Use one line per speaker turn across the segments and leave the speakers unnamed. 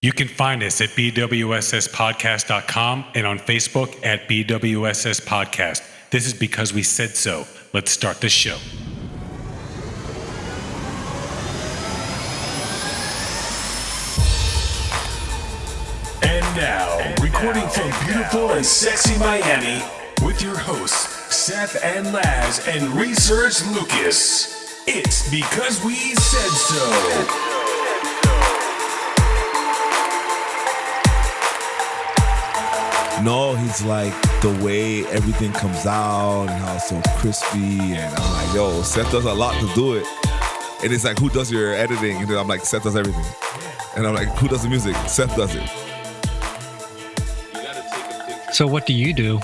You can find us at BWSSpodcast.com and on Facebook at BWSS Podcast. This is because we said so. Let's start the show.
And now, recording from beautiful and sexy Miami, with your hosts, Seth and Laz and Research Lucas. It's because we said so.
No, he's like the way everything comes out and how it's so crispy. And I'm like, yo, Seth does a lot to do it. And it's like, who does your editing? And then I'm like, Seth does everything. And I'm like, who does the music? Seth does it.
So what do you do?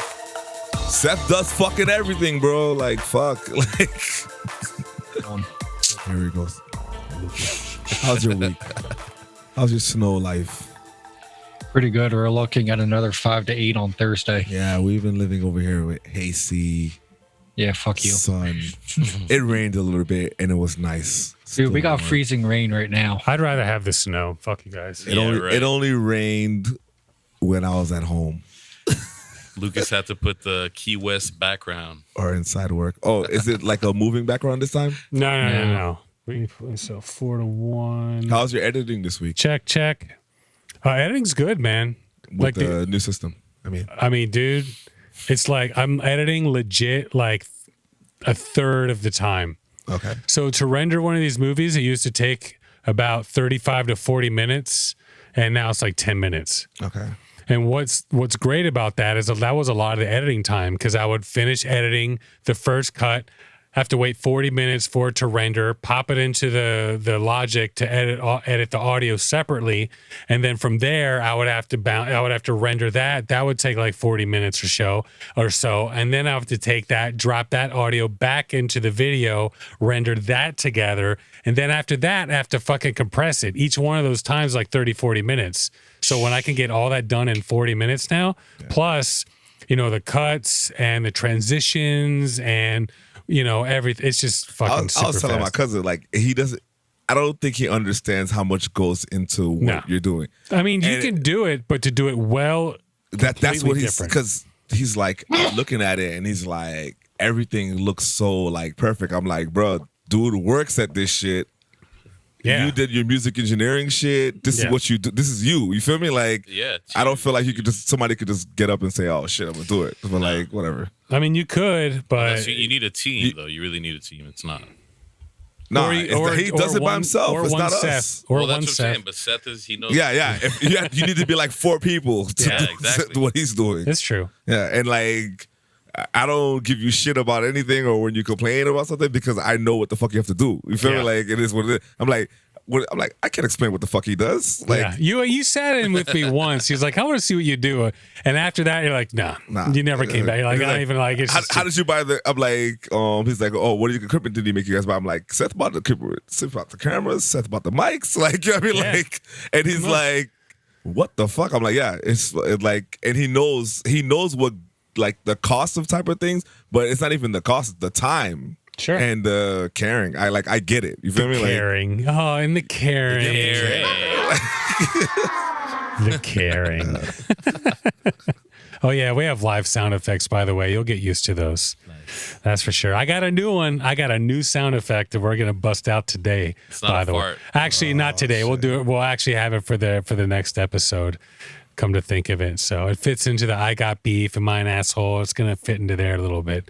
Seth does fucking everything, bro. Like, fuck. Like, here he goes. How's your week? How's your snow life?
Pretty good. We're looking at another 5 to 8 on Thursday.
Yeah, we've been living over here with hazy.
Yeah, fuck you.
Sun. It rained a little bit and it was nice.
Dude, we got
warm.
freezing rain right now.
I'd rather have the snow. Fuck you guys.
It only rained when I was at home.
Lucas had to put the Key West background.
Or inside work. Oh, is it like a moving background this time?
No. So 4-1.
How's your editing this week?
Check. Editing's good, man.
With
like
the new system.
I mean, dude, it's like I'm editing legit like a third of the time.
Okay.
So to render one of these movies, it used to take about 35 to 40 minutes, and now it's like 10 minutes.
Okay.
And what's great about that is that was a lot of the editing time, because I would finish editing the first cut, have to wait 40 minutes for it to render, pop it into the Logic to edit the audio separately, and then from there I would have to render that. That would take like 40 minutes or so, and then I have to take that, drop that audio back into the video, render that together, and then after that I have to fucking compress it. Each one of those times like 30-40 minutes. So when I can get all that done in 40 minutes now, plus the cuts and the transitions and everything. It's just fucking super
I was telling
fast.
my cousin, like, I don't think he understands how much goes into what you're doing.
I mean, you can do it, but to do it well,
that's what he's,
different.
because he's like looking at it and he's like, everything looks so like perfect. I'm like, bro, dude works at this shit.
Yeah.
You did your music engineering shit. This is what you do. This is you. You feel me? Like, I don't feel like somebody could just get up and say, oh shit, I'm gonna do it. But like, whatever.
I mean, you could, but
you need a team, though. You really need a team. It's not.
No, he does it by himself. It's not
Seth,
us.
Or
well, that's
one
what I'm
Seth.
saying. But Seth he knows.
Yeah. You need to be like 4 people to do
exactly
what he's doing.
It's true.
Yeah, and like, I don't give you shit about anything or when you complain about something, because I know what the fuck you have to do. You feel me? Like, it is what it is. I'm like, I can't explain what the fuck he does. Like,
you sat in with me once. He was like, I want to see what you do. And after that, you're like, nah. You never came back. You're like, I don't even like it.
How did you buy the? I'm like, he's like, oh, what equipment did he make you guys buy? I'm like, Seth bought the equipment, Seth bought the cameras, Seth bought the mics. Like, you know what I mean? Like, and he's like, what the fuck? I'm like, yeah, it's like, and he knows what, like, the cost of type of things, but it's not even the cost, the time.
Sure.
And the caring. I get it. You feel me?
Caring.
Like,
and the caring. The caring. Oh, yeah. We have live sound effects, by the way. You'll get used to those. Nice. That's for sure. I got a new one. I got a new sound effect that we're going to bust out today,
it's not
by the way. Actually, not today. Shit. We'll do it. We'll actually have it for the next episode, come to think of it. So it fits into the I got beef and mine asshole. It's going to fit into there a little bit.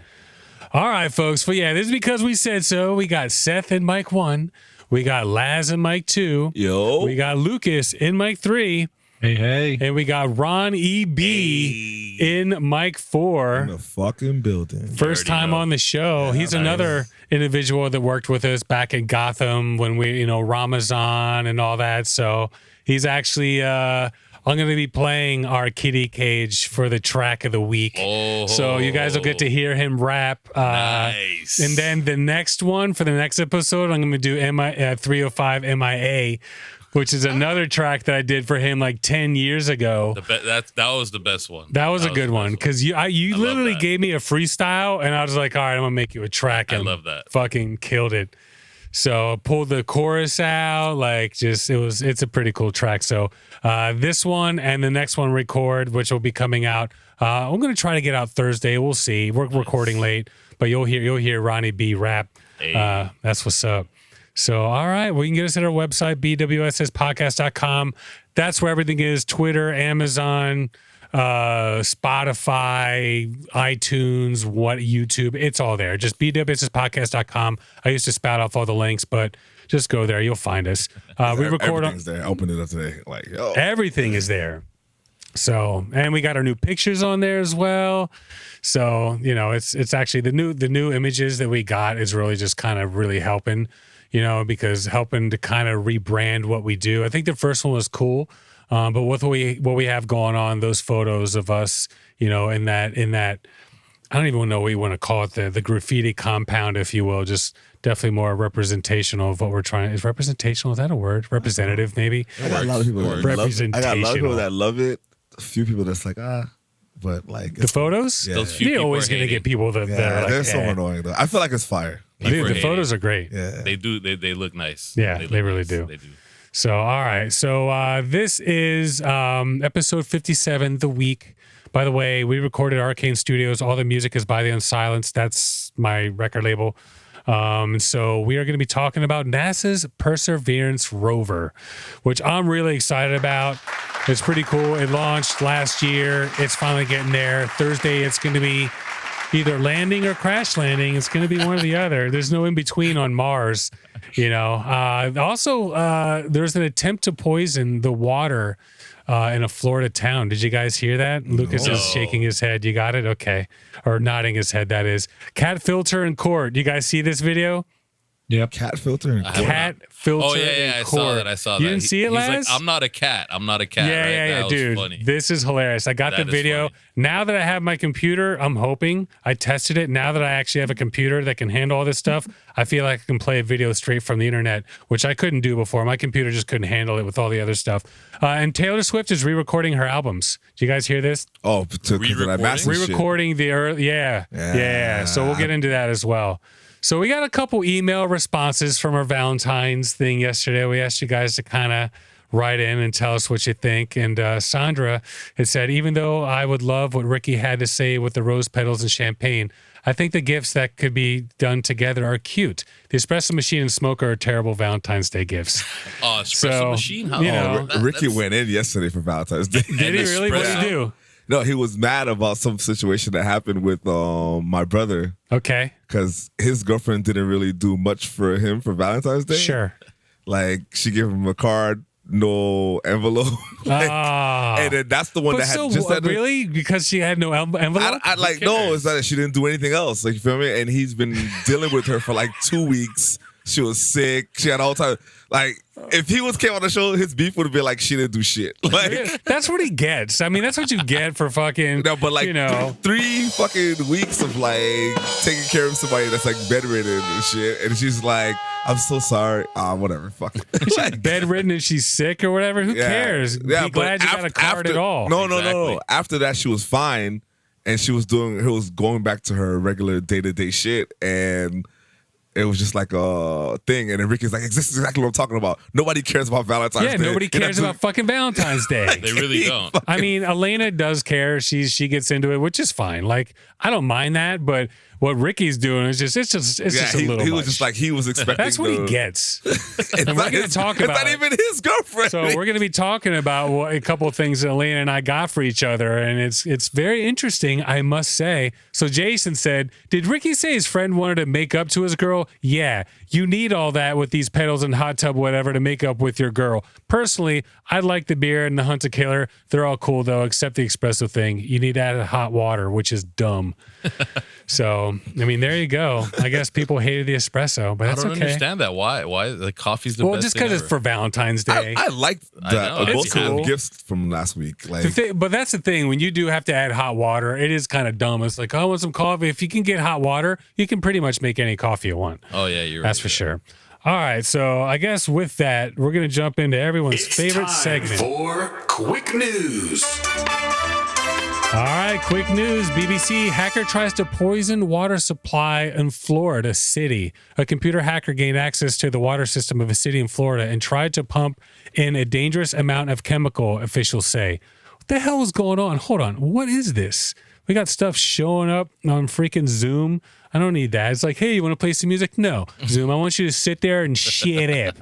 All right, folks. Well, yeah, this is because we said so. We got Seth in mic 1. We got Laz in mic 2.
Yo.
We got Lucas in mic 3.
Hey.
And we got Ron E.B. in mic 4.
In the fucking building.
First time on the show. He's another individual that worked with us back in Gotham when we, Ramazan and all that. So he's actually... I'm going to be playing our kitty cage for the track of the week. Oh. So you guys will get to hear him rap.
Nice.
And then the next one for the next episode, I'm going to do 305 MIA, which is another track that I did for him like 10 years ago.
That was the best one.
That was a good one, because you literally gave me a freestyle, and I was like, all right, I'm going to make you a track. And
I love that.
Fucking killed it. So pulled the chorus out, like it's a pretty cool track. So this one and the next one record, which will be coming out. I'm gonna try to get out Thursday. We'll see. We're recording late, but you'll hear Ronnie B rap.
Hey.
That's what's up. So all right, well, you can get us at our website, BWSSpodcast.com. That's where everything is: Twitter, Amazon, Spotify, iTunes, YouTube. It's all there. Just BWSSpodcast.com. I used to spout off all the links, but just go there. You'll find us. We record
Everything's there. I opened it up today. Like, yo.
Everything is there. So, and we got our new pictures on there as well. So, it's actually the new images that we got is really just kind of really helping, because helping to kind of rebrand what we do. I think the first one was cool. But what we have going on, those photos of us, in that, I don't even know what you want to call it, the graffiti compound, if you will, just definitely more representational of what we're trying. Is representational, is that a word? Representative, maybe?
I got a lot of people that love it. I got a lot of people
Representational.
that love it. A few people that's like, but like
The photos?
Yeah.
Those few
You're
people
always
are
going to
hating.
get people that are like,
they're so annoying though. I feel like it's fire.
Dude, the
People
photos
hate
are great.
Yeah.
They do. They look nice.
Yeah,
look
they really
nice.
do.
They do.
So, all right. So this is episode 57, The Week. By the way, we recorded Arcane Studios. All the music is by The Unsilenced. That's my record label. So we are going to be talking about NASA's Perseverance rover, which I'm really excited about. It's pretty cool. It launched last year. It's finally getting there. Thursday, it's going to be either landing or crash landing. It's going to be one or the other. There's no in between on Mars. Also, there's an attempt to poison the water in a Florida town. Did you guys hear that? Lucas is shaking his head. You got it? Okay. Or nodding his head, that is. Cat filter in court. You guys see this video?
Yep.
Cat filter. And
Cat filter
Oh yeah,
in
I
court.
saw that.
You didn't see it,
He's
Laz?
like, I'm not a cat. Yeah,
Yeah,
right?
yeah,
That was
dude.
funny.
This is hilarious. I got
That
the
is
video.
funny.
Now that I have my computer, I'm hoping I tested it. Now that I actually have a computer that can handle all this stuff, I feel like I can play a video straight from the internet, which I couldn't do before. My computer just couldn't handle it with all the other stuff. And Taylor Swift is re-recording her albums. Do you guys hear this?
Oh, to that
Re-recording?
massive shit.
Re-recording the early, yeah. So we'll get into that as well. So we got a couple email responses from our Valentine's thing yesterday. We asked you guys to kind of write in and tell us what you think. And Sandra had said, even though I would love what Ricky had to say with the rose petals and champagne, I think the gifts that could be done together are cute. The espresso machine and smoker are terrible Valentine's Day gifts.
Oh, espresso
So,
machine. How?
you know,
Ricky went in yesterday for Valentine's Day.
Did he really? What did he do?
No, he was mad about some situation that happened with my brother
Okay,
because his girlfriend didn't really do much for him for Valentine's Day.
sure.
Like she gave him a card, no envelope. Like,
Ah.
and then that's the one
But
that had
so,
just had
really? Because she had no envelope?
I like no, it's not that she didn't do anything else. Like you feel me? And he's been dealing with her for like 2 weeks. She was sick. She had all time. Like if he came on the show, his beef would have been like she didn't do shit. Like
That's what he gets. I mean, that's what you get for fucking,
no, but like 3 fucking weeks of like taking care of somebody that's like bedridden and shit. And she's like, I'm so sorry. Whatever. Fuck.
she's bedridden and she's sick or whatever. Who cares? Be
but
glad you got a card at all.
No.
Exactly.
After that, she was fine, and she was going back to her regular day-to-day shit, and it was just like a thing. And then Ricky's like, this is exactly what I'm talking about. Nobody cares about Valentine's
Yeah,
Day.
nobody cares about fucking Valentine's Day.
They really don't.
I mean, Elena does care. she gets into it, which is fine. Like, I don't mind that, but what Ricky's doing is just just a little
he was
much.
just like he was expecting.
That's what he gets.
It's
we're gonna talk
it's
about
not
it.
even his girlfriend.
So we're going to be talking about a couple of things that Elena and I got for each other, and it's very interesting, I must say. So Jason said, did Ricky say his friend wanted to make up to his girl? Yeah, you need all that with these pedals and hot tub, whatever, to make up with your girl. Personally, I like the beer and the Hunter Killer. They're all cool, though, except the espresso thing. You need added hot water, which is dumb. So, I mean, there you go. I guess people hated the espresso, but
I
that's
don't
okay.
understand that. Why? The coffee's the
Well,
best
just
thing
because it's
ever.
for Valentine's Day.
I liked
I know,
both
it's
of
cool.
the gifts from last week. Like
But that's the thing. When you do have to add hot water, it is kind of dumb. It's like, oh, I want some coffee. If you can get hot water, you can pretty much make any coffee you want.
Oh yeah, you're
That's
right.
for sure. All right, so I guess with that, we're going to jump into everyone's
It's
favorite
time
segment.
for quick news.
All right, quick news. BBC hacker tries to poison water supply in Florida city. A computer hacker gained access to the water system of a city in Florida and tried to pump in a dangerous amount of chemical, officials say. What the hell is going on? Hold on. What is this? We got stuff showing up on freaking Zoom. I don't need that. It's like, hey, you want to play some music? No. Zoom, I want you to sit there and shit it.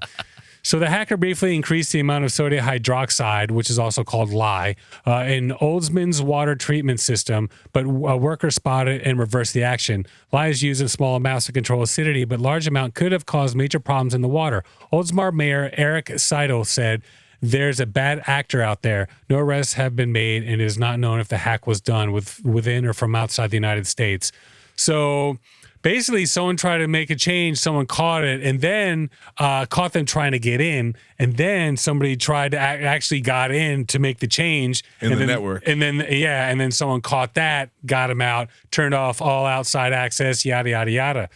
So the hacker briefly increased the amount of sodium hydroxide, which is also called lye, in Oldsman's water treatment system, but a worker spotted and reversed the action. Lye is used in small amounts to control acidity, but large amount could have caused major problems in the water. Oldsmar Mayor Eric Seidel said, "There's a bad actor out there. No arrests have been made, and it is not known if the hack was done within or from outside the United States." So basically, someone tried to make a change, someone caught it, and then caught them trying to get in, and then somebody tried to actually got in to make the change
in the network.
And then someone caught that, got him out, turned off all outside access, yada, yada, yada.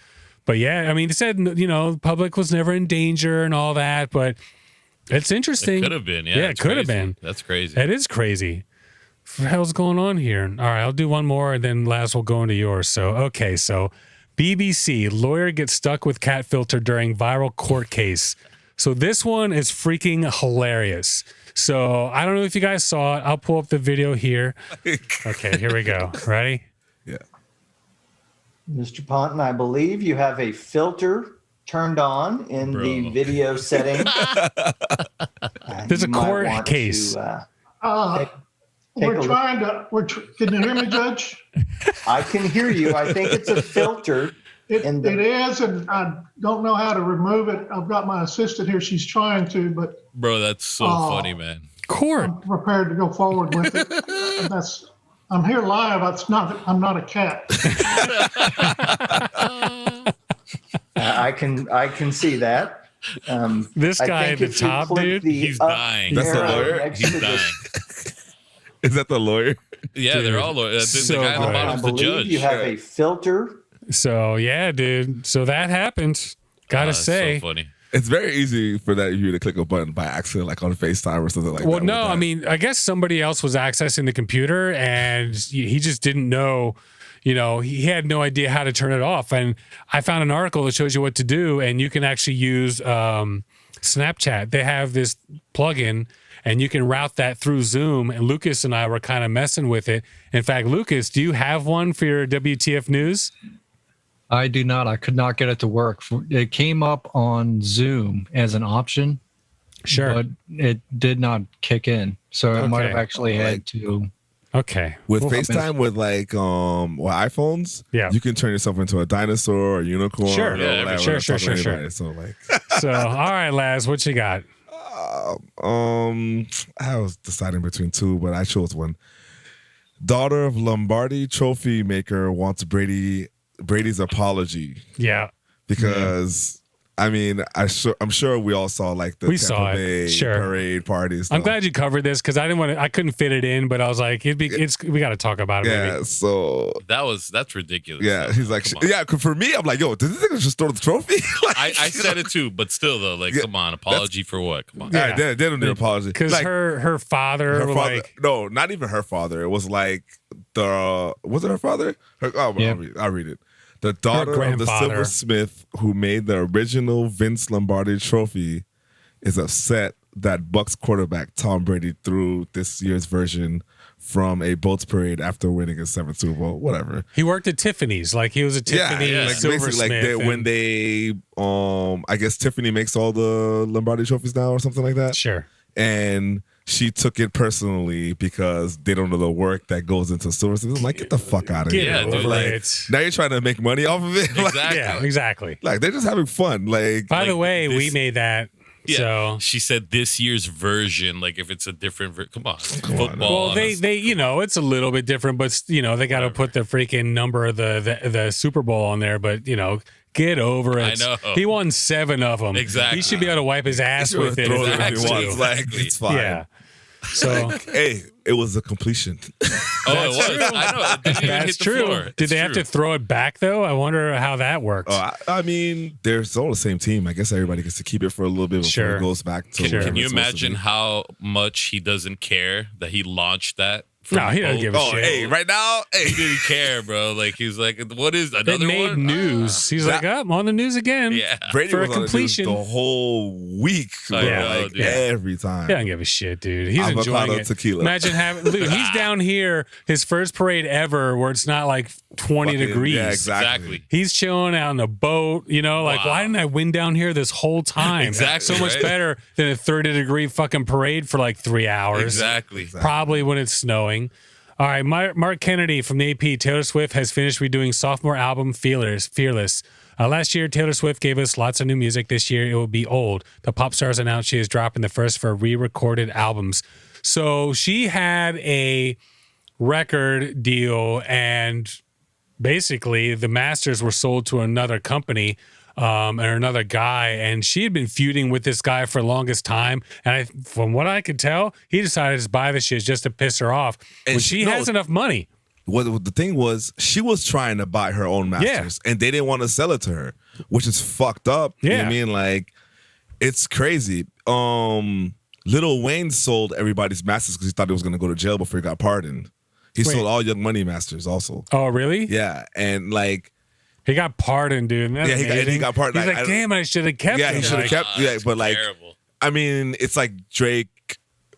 But yeah, I mean, it said, the public was never in danger and all that, but it's interesting.
It could have been, yeah.
Yeah, it could have been.
That's crazy.
That is crazy. What the hell's going on here? All right, I'll do one more, and then Laz will go into yours. So BBC, lawyer gets stuck with cat filter during viral court case. So this one is freaking hilarious. So I don't know if you guys saw it. I'll pull up the video here. Okay, here we go. Ready?
Yeah.
Mr. Ponton, I believe you have a filter turned on in the video setting.
There's a
You might
court
want
case.
to,
We're trying to. Can you hear me, Judge?
I can hear you. I think it's a filter.
It is, and I don't know how to remove it. I've got my assistant here. She's trying to, but
Bro, that's so funny, man.
Court.
I'm prepared to go forward with it. I'm here live. I'm not a cat.
I can see that.
This
I
guy at
think
the
if you
top,
click
dude.
the
He's
up
dying.
That's the
arrow
lawyer?
next
He's
to the-
dying.
Is that the lawyer?
Yeah,
Dude,
they're all lawyers. The
so
guy at the
good.
I
bottom's the
believe
judge.
you have a filter.
So yeah, dude. So that happened. Gotta
That's
say.
so funny.
It's very easy for you to click a button by accident, like on FaceTime or something like that.
Well, no,
with that.
I mean, I guess somebody else was accessing the computer and he just didn't know, he had no idea how to turn it off. And I found an article that shows you what to do, and you can actually use Snapchat. They have this plugin, and you can route that through Zoom. And Lucas and I were kind of messing with it. In fact, Lucas, do you have one for your WTF News?
I do not. I could not get it to work. It came up on Zoom as an option.
Sure.
But it did not kick in. So it might have
Okay.
actually had to.
Okay.
with
Well,
FaceTime with iPhones,
Yeah.
you can turn yourself into a dinosaur or unicorn.
Sure.
or
Yeah,
whatever,
sure.
talk to anybody. So like,
So, all right, Laz, what you got?
I was deciding between two, but I chose one. Daughter of Lombardy trophy maker wants Brady's apology
Yeah.
because I mean I'm sure we all saw like the
We saw it.
Bay
Sure.
parade parties.
I'm glad you covered this because I couldn't fit it in, but I was like, we got to talk about it.
Yeah,
Maybe.
so
That's ridiculous.
yeah, he's like,
Come on.
yeah. 'Cause for me, I'm like, yo, did this nigga just throw the trophy? Like,
I said it too, but still though, like,
Yeah,
come on, apology for what? Come on.
all right, they didn't do an apology
Because
like,
her father,
her father.
like,
No, not even her father. It was like was it her father?
Yeah.
I'll read it. The daughter of the
grandfather.
silversmith who made the original Vince Lombardi trophy is upset that Bucks quarterback Tom Brady threw this year's version from a boats parade after winning his 7th Super Bowl. Whatever.
he worked at Tiffany's. Like, he was a Tiffany
yeah.
Like
silversmith.
basically, like when they, I guess Tiffany makes all the Lombardi trophies now or something like that.
Sure.
And she took it personally because they don't know the work that goes into silversmith. I'm like, get the fuck out of
Get
here.
Yeah,
over
dude,
Like,
it.
now you're trying to make money off of it. Like,
Exactly.
Yeah, exactly.
like they're just having fun. Like,
By the
like
way, we
this-
made that.
Yeah.
So,
She said this year's version, like if it's a different come on. Football.
well,
on
they it's a little bit different, but they got to put the freaking number of the Super Bowl on there. But get over it.
I know.
He won 7 of them.
Exactly.
He should be able to wipe his ass
Sure,
with it.
throw
if
it
he
if he
wants
wants.
to.
Like, it's fine.
Yeah. So
Hey, it was a completion.
Oh, it was. I know. It didn't even
that's
hit the
true.
floor.
Did
It's
they have to
true.
throw it back though? I wonder how that worked.
I mean, they're all the same team. I guess everybody gets to keep it for a little bit before
Sure.
it goes back to.
Can,
wherever
can you
it's supposed to
imagine
be.
how much he doesn't care that he launched that? from
No, he doesn't
both?
give a
Oh,
shit.
hey, right now, hey.
He didn't care, bro. Like he's like, what is
It
another
made
one?
news. He's like, oh, I'm on the news again.
Yeah.
Brady
for
was
a
on the news
completion.
the whole week, bro,
I know,
like
dude.
every time.
He doesn't give a shit, dude. He's
Avocado
enjoying it.
tequila.
Imagine having dude, he's down here, his first parade ever, where it's not like 20
Fucking-
degrees.
Yeah,
Exactly.
He's chilling out on the boat, like,
Wow.
why didn't I win down here this whole time?
Exactly,
So much
right?
better than a 30-degree fucking parade for like 3 hours.
Exactly.
Probably when it's snowing. All right, Mark Kennedy from the AP. Taylor Swift has finished redoing sophomore album Fearless. Last year, Taylor Swift gave us lots of new music. This year, it will be old. The pop stars announced she is dropping the first for re-recorded albums. So she had a record deal, and basically the masters were sold to another company and another guy, and she had been feuding with this guy for the longest time. And from what I could tell, he decided to buy the shit just to piss her off.
And
When
she-
she
no,
has enough money.
What the thing was, she was trying to buy her own masters, and they didn't want to sell it to her, which is fucked up. You know what I
Yeah.
mean? Like, it's crazy. Lil Wayne sold everybody's masters because he thought he was going to go to jail before he got pardoned. He
Wait.
sold all Young Money masters also.
Oh, really?
Yeah, and like,
He got pardoned, dude.
Yeah, he got pardoned.
He's like, damn, I should have kept
yeah,
him.
he should have
Like,
kept. Yeah,
That's
but like,
terrible.
I mean, it's like Drake,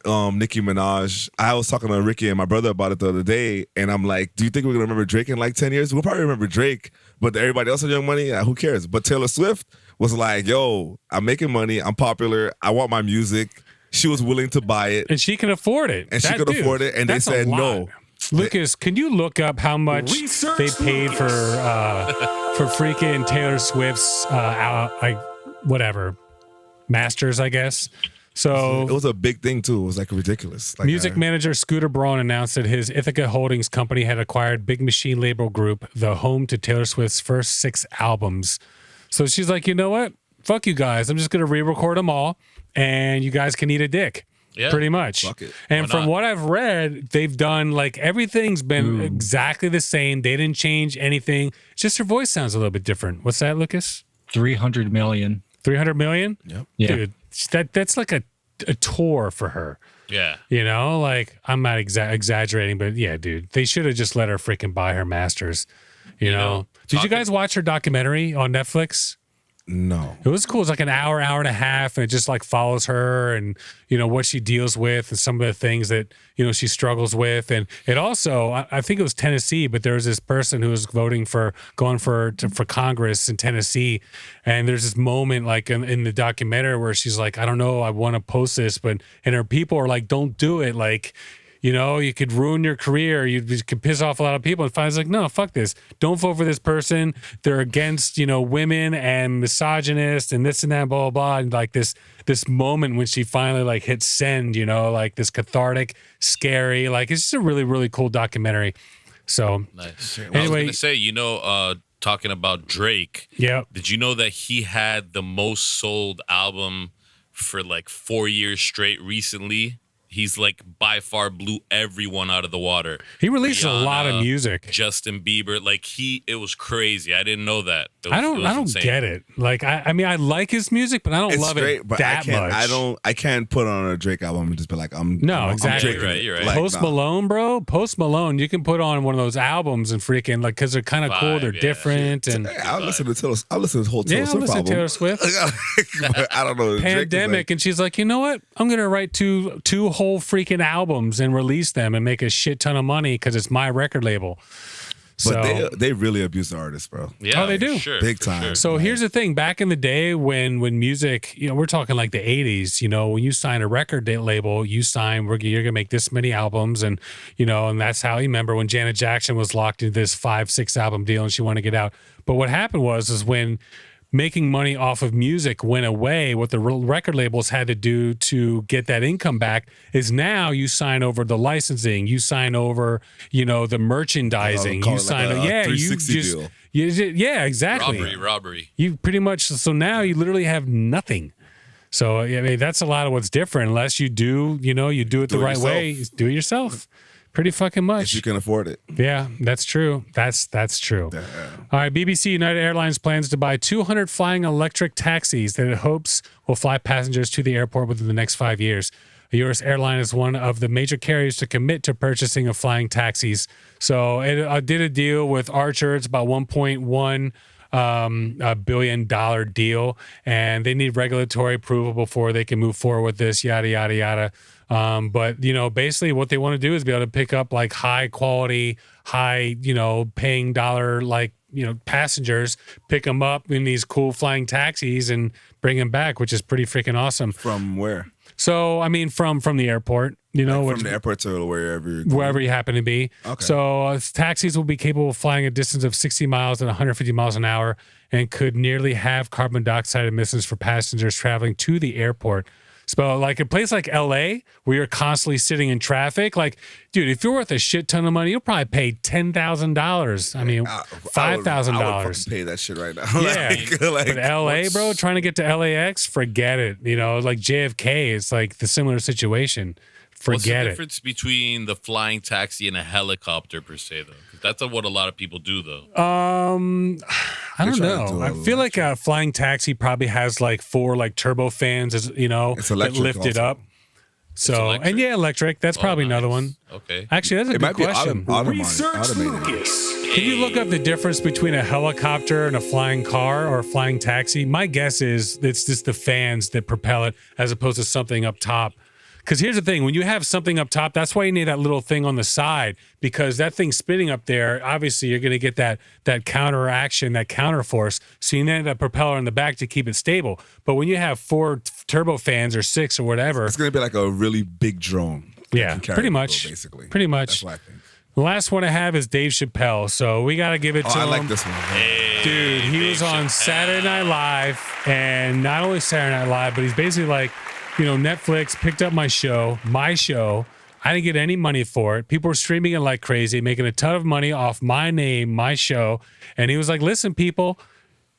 Nicki Minaj. I was talking to Ricky and my brother about it the other day, and I'm like, do you think we're gonna remember Drake in like 10 years? We'll probably remember Drake, but everybody else on Young Money, who cares? But Taylor Swift was like, yo, I'm making money, I'm popular, I want my music. She was willing to buy it.
and she can afford it.
And she
That
could
dude,
afford it, and they
that's a
said
lot.
no.
Lucas, can you look up how much
Research
they paid for freaking Taylor Swift's whatever masters? I guess.
It
So,
was a big thing too. It was like ridiculous. Like,
music manager Scooter Braun announced that his Ithaca Holdings company had acquired Big Machine Label Group, the home to Taylor Swift's first 6 albums. So she's like, you know what? Fuck you guys. I'm just gonna re-record them all, and you guys can eat a dick.
Yeah.
Pretty much.
Fuck it.
And
Why
from
not?
what I've read, they've done like everything's been exactly the same. They didn't change anything. Just her voice sounds a little bit different. What's that, Lucas?
300 million.
300 million?
Yep.
Yeah.
Dude, that's like a tour for her.
Yeah.
Like I'm not exaggerating, but yeah, dude, they should have just let her freaking buy her masters. You know? Did you
talking-
guys watch her documentary on Netflix?
No.
It was cool. It's like an hour and a half, and it just like follows her and what she deals with and some of the things that she struggles with. And it also, I think it was Tennessee, but there was this person who was going for Congress in Tennessee, and there's this moment like in the documentary where she's like, I don't know, I want to post this, and her people are like, don't do it, like. You could ruin your career. You could piss off a lot of people. And finally, like, no, fuck this. Don't vote for this person. They're against, women and misogynist and this and that, blah, blah, blah. And like this moment when she finally like hit send, like this cathartic, scary, like it's just a really, really cool documentary. So,
Nice. I was
Anyway-
gonna say, talking about Drake.
yeah.
Did you know that he had the most sold album for like 4 years straight recently? He's like by far blew everyone out of the water.
He released a lot of
Rihanna,
music.
Justin Bieber, like it was crazy. I didn't know that. It was,
I don't
insane.
get it. Like, I mean, I like his music, but I don't
It's
love
straight,
it
but
that much.
I can't put on a Drake album and just be like, I'm
Exactly.
Drake in it.
You're right.
Like,
Post
nah.
Malone, bro. Post Malone, you can put on one of those albums and freaking like because they're kind of cool,
Vibe,
they're
yeah.
different, and
Hey, I'll listen to Taylor. I'll listen to the whole
yeah,
Taylor
I'll
Swift
listen to
album.
Taylor Swift.
But I don't know. Drake is
Pandemic, and she's like, you know what? I'm gonna write two whole freaking albums and release them and make a shit ton of money because it's my record label.
But
So,
they really abuse the artists, bro.
Yeah,
Oh, they
for
do.
Sure,
Big
for
time.
sure.
so here's the thing: back in the day, when music, we're talking like the '80s. When you sign a record label, you sign you're gonna make this many albums, and and that's how you remember when Janet Jackson was locked into this 5-6 album deal and she wanted to get out. But what happened is when making money off of music went away, what the record labels had to do to get that income back is now you sign over the licensing, you sign over, the merchandising,
call
you
it
sign,
like a
you
360
just,
deal.
yeah, exactly.
Robbery.
You pretty much, so now you literally have nothing. So I mean, that's a lot of what's different. Unless you do, you do it the right way. Do it yourself. Pretty fucking much.
If you can afford it.
Yeah, that's true. That's true.
Yeah.
All right, BBC United Airlines plans to buy 200 flying electric taxis that it hopes will fly passengers to the airport within the next 5 years. The U.S. airline is one of the major carriers to commit to purchasing of flying taxis. So it did a deal with Archer. It's about $1.1 $1 billion deal, and they need regulatory approval before they can move forward with this, yada, yada, yada. But, basically what they want to do is be able to pick up like high quality, high, paying dollar, like, passengers, pick them up in these cool flying taxis and bring them back, which is pretty freaking awesome.
From where?
So, I mean, from the airport,
from the airport to
wherever you happen to be.
Okay.
So taxis will be capable of flying a distance of 60 miles at 150 miles an hour and could nearly have carbon dioxide emissions for passengers traveling to the airport. So like a place like LA, where you're constantly sitting in traffic, like, dude, if you're worth a shit ton of money, you'll probably pay $10,000. I mean, $5,000.
I would pay that shit right now.
Yeah. But LA, bro, trying to get to LAX, forget it. Like JFK, it's like the similar situation.
What's the
Forget it.
difference between the flying taxi and a helicopter per se, though? 'Cause that's what a lot of people do, though.
I don't know. I feel like a flying taxi probably has like 4 like turbofans, that lift it up. So electric. That's probably another one.
Okay.
Actually, that's a good question.
Research Lucas.
Can you look up the difference between a helicopter and a flying car or a flying taxi? My guess is it's just the fans that propel it as opposed to something up top. Because here's the thing, when you have something up top, that's why you need that little thing on the side, because that thing spinning up there, obviously you're going to get that counteraction, that counter force. So you need that propeller in the back to keep it stable. But when you have 4 turbofans or 6 or whatever,
it's going to be like a really big drone.
Yeah, pretty much.
Basically.
Pretty much.
That's what I think.
The last one I have is Dave Chappelle. So we got to give it to him.
I like this one.
Dude, he was on Saturday Night Live, and not only Saturday Night Live, but he's basically like, Netflix picked up my show. I didn't get any money for it. People were streaming it like crazy, making a ton of money off my name, my show. And he was like, listen, people,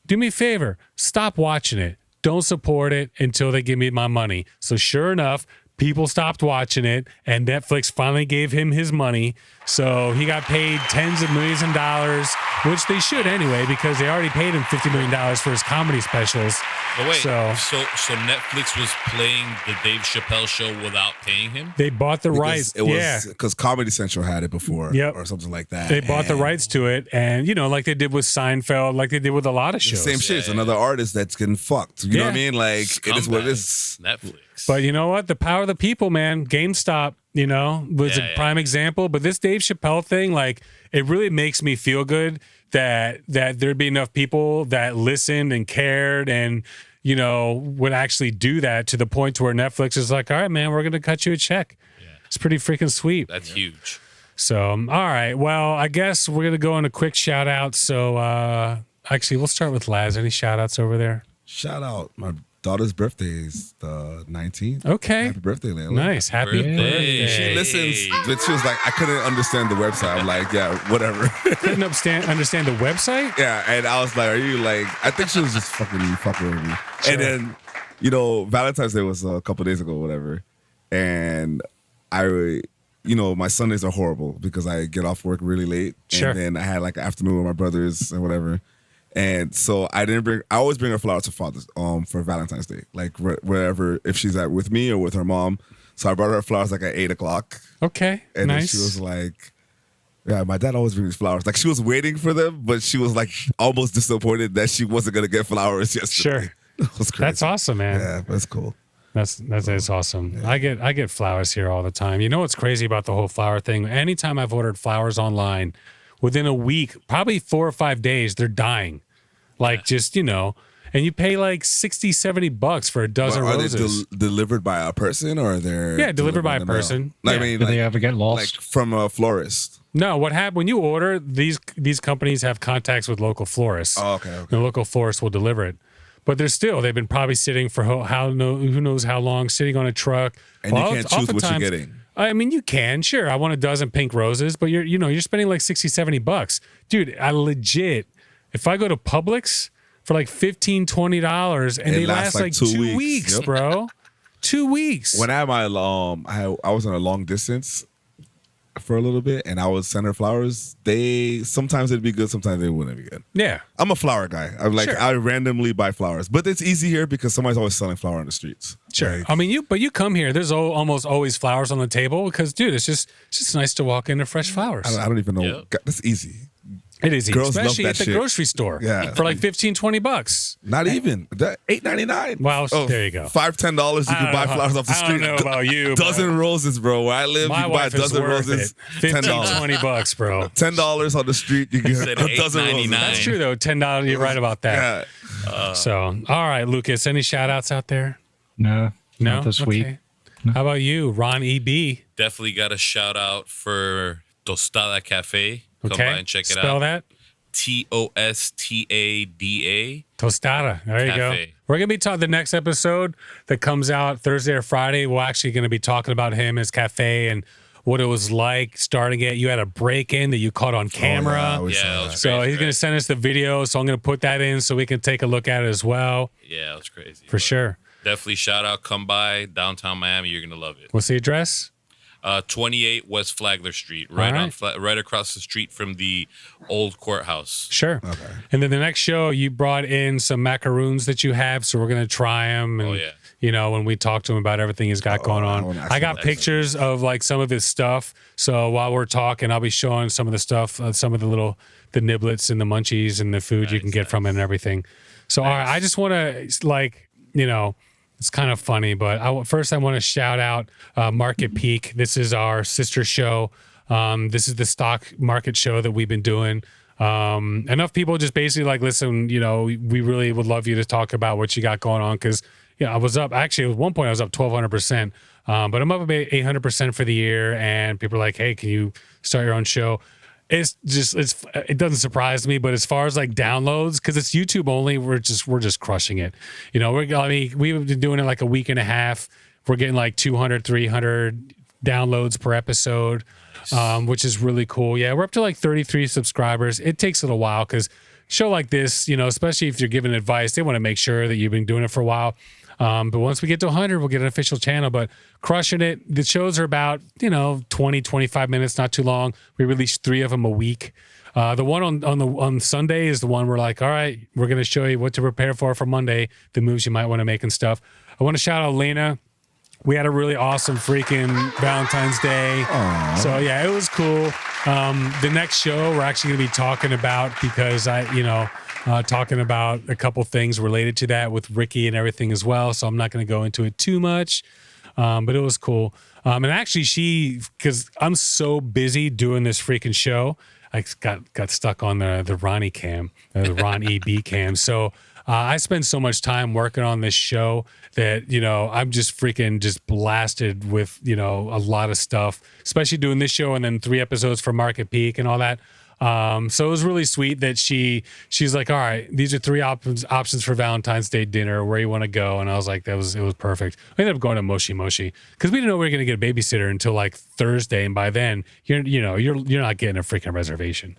do me a favor. Stop watching it. Don't support it until they give me my money. So sure enough, people stopped watching it, and Netflix finally gave him his money. So he got paid tens of millions of dollars, which they should anyway, because they already paid him $50 million for his comedy specials.
But wait,
so
Netflix was playing the Dave Chappelle show without paying him?
They bought the rights.
It was because Comedy Central had it before, or something like that.
They bought the rights to it, and like they did with Seinfeld, like they did with a lot of shows.
Same shit. It's another artist that's getting fucked. You know what I mean? Like, it is what it is.
Netflix.
But you know what? The power of the people, man. GameStop, was a prime example. But this Dave Chappelle thing, like, it really makes me feel good that there'd be enough people that listened and cared and, would actually do that to the point to where Netflix is like, all right, man, we're going to cut you a check. Yeah. It's pretty freaking sweet.
That's huge.
So, all right. Well, I guess we're going to go on a quick shout out. So, actually, we'll start with Laz. Any shout outs over there?
Shout out. My daughter's birthday is the 19th.
Okay.
Happy birthday, Layla.
Nice. Happy birthday.
She listens, but she was like, I couldn't understand the website. I'm like, yeah, whatever.
Couldn't understand the website?
Yeah, and I was like, are you like, I think she was just fucking with me. Sure. And then, Valentine's Day was a couple days ago, whatever. And my Sundays are horrible because I get off work really late.
Sure.
And then I had like an afternoon with my brothers and whatever. And so I always bring her flowers to Father's for Valentine's Day, like wherever, if she's with me or with her mom. So I brought her flowers like at 8:00.
Okay,
and
nice.
Then she was like, yeah, my dad always brings flowers. Like she was waiting for them, but she was like almost disappointed that she wasn't gonna get flowers yesterday.
Sure,
it was crazy.
That's awesome, man.
Yeah, that's cool.
That's awesome. Yeah. I get flowers here all the time. You know what's crazy about the whole flower thing? Anytime I've ordered flowers online, within a week, probably 4 or 5 days, they're dying. Like just, and you pay like $60-$70 for a dozen roses.
Are they delivered by a person or they're
delivered by a person?
I
mean,
do
they ever get lost?
Like from a florist?
No, what happened when you order, these companies have contacts with local florists.
Oh, okay.
The local florist will deliver it. But they've been probably sitting for who knows how long, sitting on a truck.
And you can't choose what you're getting.
I mean, you can, sure. I want a dozen pink roses, but you're spending like $60-$70. Dude, I legit, if I go to Publix for like $15, $20, and they last like 2 weeks,
Yep.
bro. 2 weeks.
When I had my I was on a long distance for a little bit, and I was sending flowers. Sometimes it'd be good, sometimes they wouldn't be good.
Yeah.
I'm a flower guy.
Sure.
I randomly buy flowers, but it's easy here because somebody's always selling flower on the streets.
Sure.
Like,
I mean, you come here. There's almost always flowers on the table because, dude, it's just nice to walk into fresh flowers.
I don't even know.
Yep.
God, that's easy.
It is,
Girls love
especially
that
at the
shit.
grocery store.
Yeah.
For like $15, $20.
Not even that $8.99.
Well, there you go.
$5-10. You can buy flowers off the street.
I don't know about you.
Dozen roses, bro. Where I live,
My
you can buy a
wife is
dozen
worth
roses.
it. $15,
$10.
$20, bro.
$10 on the street. You get
said
a dozen roses.
$8.99.
That's true though. $10. You're right about that.
Yeah.
So, all right, Lucas. Any shout outs out there?
No,
No,
not this week.
Okay. How about you, Ron EB?
Definitely got a shout out for Tostada Cafe. Come
Okay.
by and check it
Spell
out.
that.
Tostada.
Tostada. There you go.
Cafe.
We're going to be talking the next episode that comes out Thursday or Friday. We're actually going to be talking about him, his cafe, and what it was like starting it. You had a break-in that you caught on camera.
we saw
Yeah,
that.
it was
So
crazy,
he's going
right?
to send us the video. So I'm going to put that in so we can take a look at it as well.
Yeah, it was crazy.
For sure.
Definitely shout out. Come by downtown Miami. You're gonna love it.
What's the address?
28 West Flagler Street, right
All right.
right across the street from the old courthouse.
Sure. Okay. And then the next show, you brought in some macaroons that you have, so we're gonna try them. And,
Oh, yeah.
You know, when we talk to him about everything he's got going
I
on,
wanna
I got
actually-
pictures of like some of his stuff. So while we're talking, I'll be showing some of the stuff, some of the niblets and the munchies and the food you can get from it and everything. So all right, I just want to it's kind of funny, but first I want to shout out Market Peak. This is our sister show. This is the stock market show that we've been doing. Enough people just basically like, listen, we really would love you to talk about what you got going on. Cause I was up, actually at one point I was up 1,200%, but I'm up about 800% for the year. And people are like, hey, can you start your own show? It doesn't surprise me, but as far as like downloads, because it's YouTube only, we're just crushing it. We've been doing it like a week and a half. We're getting like 200, 300 downloads per episode, which is really cool. Yeah, we're up to like 33 subscribers. It takes a little while because show like this, especially if you're giving advice, they want to make sure that you've been doing it for a while. But once we get to 100, we'll get an official channel. But crushing it. The shows are about 20, 25 minutes, not too long. We release 3 of them a week. The one on Sunday is the one we're like, all right, we're gonna show you what to prepare for Monday, the moves you might want to make and stuff. I want to shout out Lena. We had a really awesome freaking Valentine's Day.
Aww.
So yeah, it was cool. The next show we're actually gonna be talking about because talking about a couple things related to that with Ricky and everything as well. So I'm not going to go into it too much, but it was cool. And actually because I'm so busy doing this freaking show, I got stuck on the Ronnie cam, the Ron EB cam. So I spend so much time working on this show that, I'm just blasted with, a lot of stuff, especially doing this show and then 3 episodes for Market Peak and all that. So it was really sweet that she's like, all right, these are 3 options for Valentine's Day dinner, where you want to go. And I was like, it was perfect. I ended up going to Moshi Moshi because we didn't know we were going to get a babysitter until like Thursday. And by then you're not getting a freaking reservation.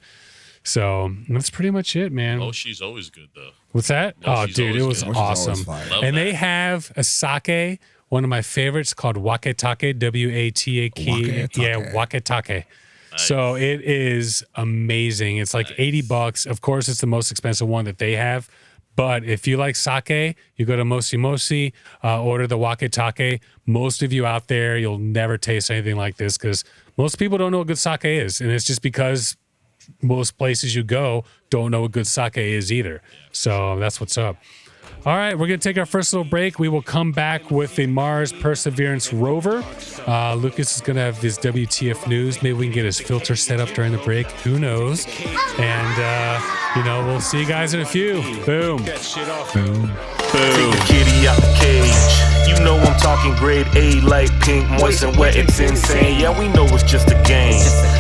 So that's pretty much it, man.
Moshi's always good though.
What's that?
Moshi's
Dude, it was
always good.
Moshi's
awesome.
always fire.
Love
And
that.
they have a sake, one of my favorites called Waketake, WATAKE.
Waketake.
Yeah, Waketake. So it is amazing. It's like $80. Of course, it's the most expensive one that they have. But if you like sake, you go to Moshi Moshi, order the Waketake. Most of you out there, you'll never taste anything like this because most people don't know what good sake is. And it's just because most places you go don't know what good sake is either. So that's what's up. All right, we're going to take our first little break. We will come back with the Mars Perseverance rover. Lucas is going to have this WTF news. Maybe we can get his filter set up during the break. Who knows? And, we'll see you guys in a few. Boom.
Boom.
Take the kitty out the cage. You know I'm talking grade A, light pink, moist and wet. It's insane. Yeah, we know it's just a game.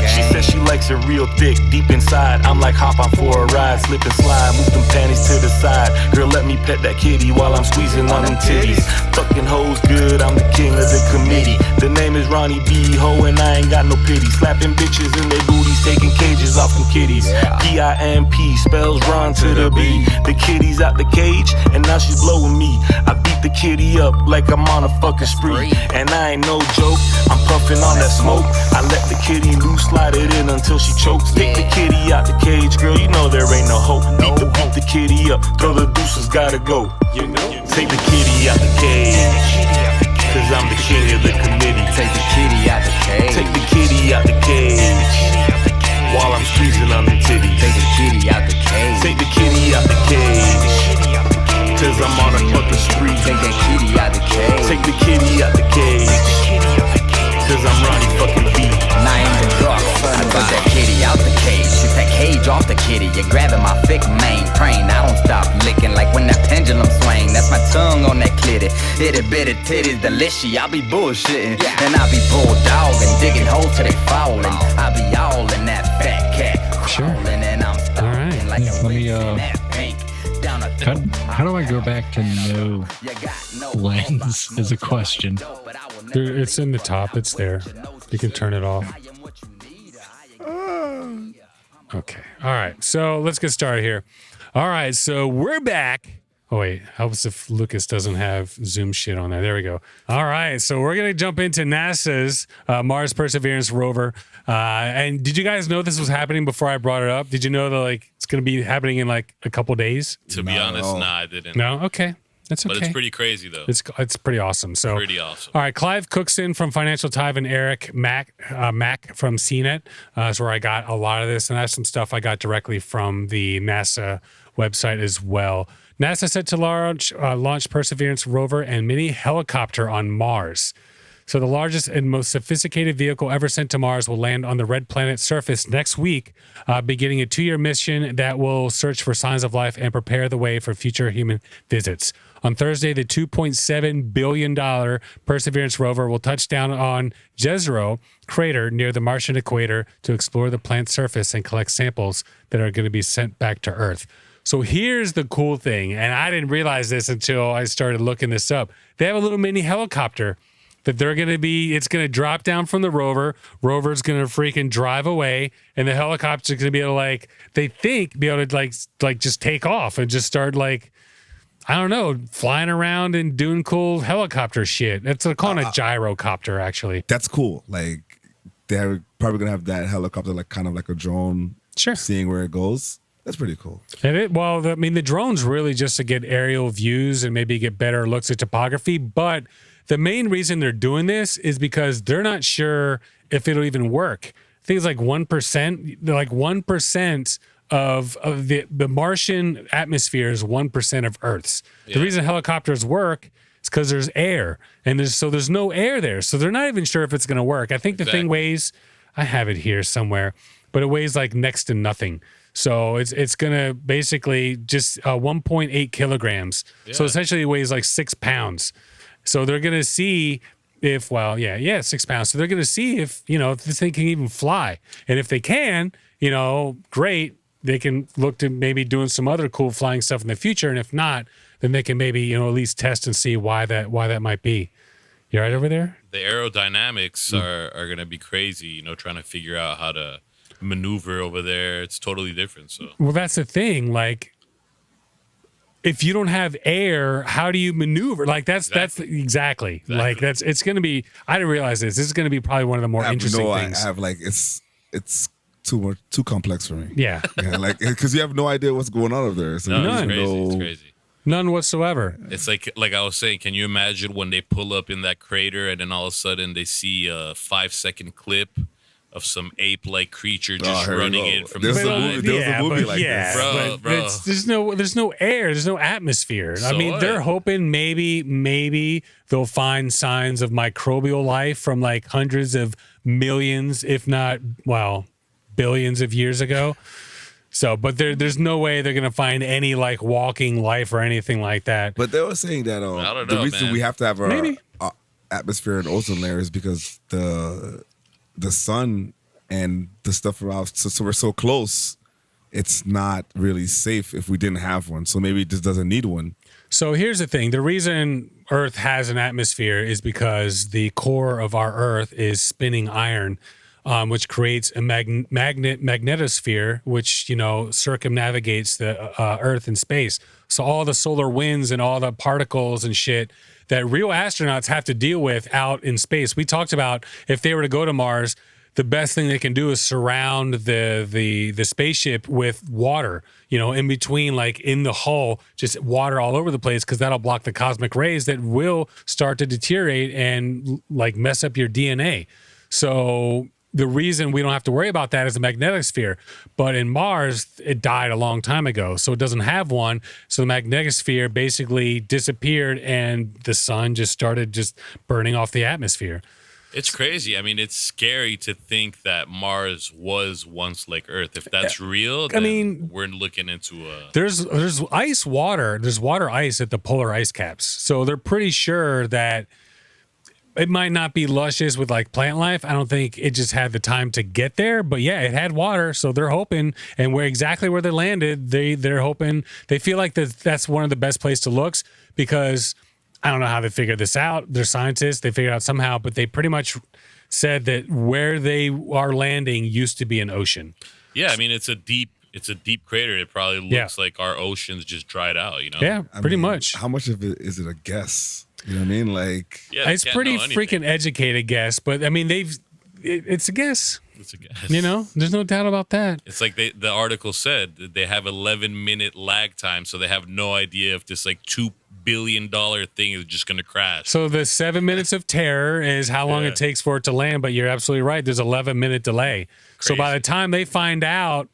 She She says she likes it real thick, deep inside. I'm like, hop on for a ride, slip and slide, move them panties to the side. Girl, let me pet that kitty while I'm squeezing on them titties. Fucking hoes good, I'm the king of the committee. The name is Ronnie B. Ho, and I ain't got no pity. Slapping bitches in their booties, taking cages off them kitties. PIMP spells Ron to the B. The kitty's out the cage, and now she's blowing me. I beat the kitty up like I'm on a fucking spree. And I ain't no joke, I'm puffing on that smoke. I let the kitty loose, slide it in until she chokes. Take the kitty out the cage, girl, you know there ain't no hope. Beat the kitty up, throw the deuces, gotta go. Take the kitty out the cage, cause I'm the king of the committee.
Take the kitty out the cage.
Take the kitty out the cage, while I'm squeezing on the titties.
Take the kitty out the cage.
Take the kitty out the cage, cause I'm on a fucking spree.
Take that kitty out the cage.
Take the kitty out the cage, cause I'm Ronnie fucking B.
Now in the dark, son, I put that kitty out the cage. Shoot that cage off the kitty. You're grabbing my thick mane. Praying I don't stop licking like when that pendulum swing. That's my tongue on that clitty. Itty bitty titties delicious. I be bullshitting, and I be bulldogging, digging holes till they falling. I be all in that fat cat.
Sure.
And I'm
right.
like
Yeah,
a
let me,
in that pink. Down a
How do I go back to no lens is a question.
It's in the top. It's there. You can turn it off. Okay. All right. So let's get started here. All right. So we're back. Oh, wait. Helps if Lucas doesn't have Zoom shit on there. There we go. All right. So we're going to jump into NASA's Mars Perseverance rover. And did you guys know this was happening before I brought it up? Did you know that like it's going to be happening in like a couple days?
To be honest, nah, I didn't.
No? Okay. That's okay.
But it's pretty crazy, though.
It's pretty awesome. So
Pretty awesome.
All right, Clive Cookson from Financial Times and Eric Mack from CNET is where I got a lot of this, and that's some stuff I got directly from the NASA website as well. NASA set to launch Perseverance rover and mini helicopter on Mars. So the largest and most sophisticated vehicle ever sent to Mars will land on the red planet's surface next week, beginning a 2-year mission that will search for signs of life and prepare the way for future human visits. On Thursday, the $2.7 billion Perseverance rover will touch down on Jezero crater near the Martian equator to explore the planet's surface and collect samples that are going to be sent back to Earth. So here's the cool thing, and I didn't realize this until I started looking this up. They have a little mini helicopter that it's going to drop down from the rover. Rover's going to freaking drive away, and the helicopter's going to be able to be able to just take off and just start I don't know, flying around and doing cool helicopter shit. That's calling a gyrocopter, actually.
That's cool. Like they're probably gonna have that helicopter kind of like a drone, seeing where it goes. That's pretty cool. And
the drone's really just to get aerial views and maybe get better looks at topography. But the main reason they're doing this is because they're not sure if it'll even work. I think it's like 1%. Like 1% of the Martian atmosphere is 1% of Earth's. Yeah. The reason helicopters work is because there's air, and there's no air there, so they're not even sure if it's going to work. I think the thing weighs, I have it here somewhere, but it weighs like next to nothing. So it's going to basically just 1.8 kilograms. Yeah. So essentially it weighs like 6 pounds. So they're going to see if 6 pounds. So they're going to see if this thing can even fly, and if they can, great. They can look to maybe doing some other cool flying stuff in the future, and if not, then they can maybe at least test and see why that might be. You right over there?
The aerodynamics are going to be crazy. Trying to figure out how to maneuver over there. It's totally different. So
that's the thing. Like, if you don't have air, how do you maneuver? Like that's exactly. Like it's going to be. I didn't realize this. This is going to be probably one of the more interesting things.
I have it's too complex for me.
Yeah,
because you have no idea what's going on over there. So
it's crazy.
None whatsoever.
It's like I was saying, can you imagine when they pull up in that crater and then all of a sudden they see a 5-second clip of some ape-like creature just running in from the side?
There was a movie like this.
Bro.
There's no air. There's no atmosphere.
So
they're hoping maybe they'll find signs of microbial life from like hundreds of millions, if not, billions of years ago. So, but there's no way they're gonna find any like walking life or anything like that.
But they were saying that
I don't
the
know,
reason
man.
we have to have our atmosphere and ozone layer is because the sun and the stuff around. So we're so close. It's not really safe if we didn't have one. So maybe it just doesn't need one.
So here's the thing. The reason Earth has an atmosphere is because the core of our Earth is spinning iron, which creates a magnetosphere, which, circumnavigates the Earth in space. So all the solar winds and all the particles and shit that real astronauts have to deal with out in space. We talked about if they were to go to Mars, the best thing they can do is surround the spaceship with water, in between, like in the hull, just water all over the place, because that'll block the cosmic rays that will start to deteriorate and like mess up your DNA. So the reason we don't have to worry about that is the magnetic sphere. But in Mars, it died a long time ago, so it doesn't have one. So the magnetic sphere basically disappeared, and the sun just started burning off the atmosphere.
It's crazy. I mean, it's scary to think that Mars was once like Earth. If that's real, then we're looking into a...
There's ice water. There's water ice at the polar ice caps. So they're pretty sure that it might not be luscious with like plant life. I don't think it just had the time to get there. But yeah, it had water. So they're hoping, and where they landed, they're hoping, they feel like that's one of the best place to look, because... I don't know how they figured this out. They're scientists. They figured it out somehow, but they pretty much said that where they are landing used to be an ocean.
Yeah, I mean, it's a deep crater. It probably looks like our oceans just dried out,
Yeah, pretty much.
How much of it is it a guess? You know what I mean? Like,
it's pretty freaking educated guess, but I mean, it's a guess.
It's a guess.
There's no doubt about that.
It's like the article said that they have 11-minute lag time, so they have no idea if this like $2 billion thing is just going to crash.
So the 7 minutes of terror is how long it takes for it to land, but you're absolutely right. There's 11-minute delay.
Crazy.
So by the time they find out,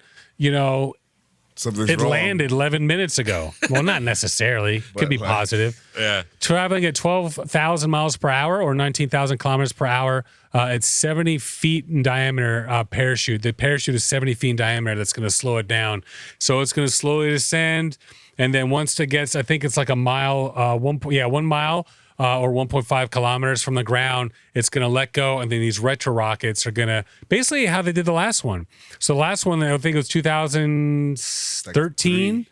something's
it
wrong.
landed 11 minutes ago. Well, not necessarily. Could be positive.
Yeah.
Traveling at 12,000 miles per hour or 19,000 kilometers per hour. It's 70 feet in diameter parachute. The parachute is 70 feet in diameter. That's going to slow it down. So it's going to slowly descend. And then once it gets, I think it's like a mile, 1 mile or 1.5 kilometers from the ground, it's going to let go. And then these retro rockets are going to, basically how they did the last one. So the last one, I think it was 2013.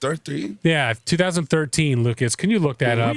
13?
Yeah, 2013, Lucas. Can you look that up?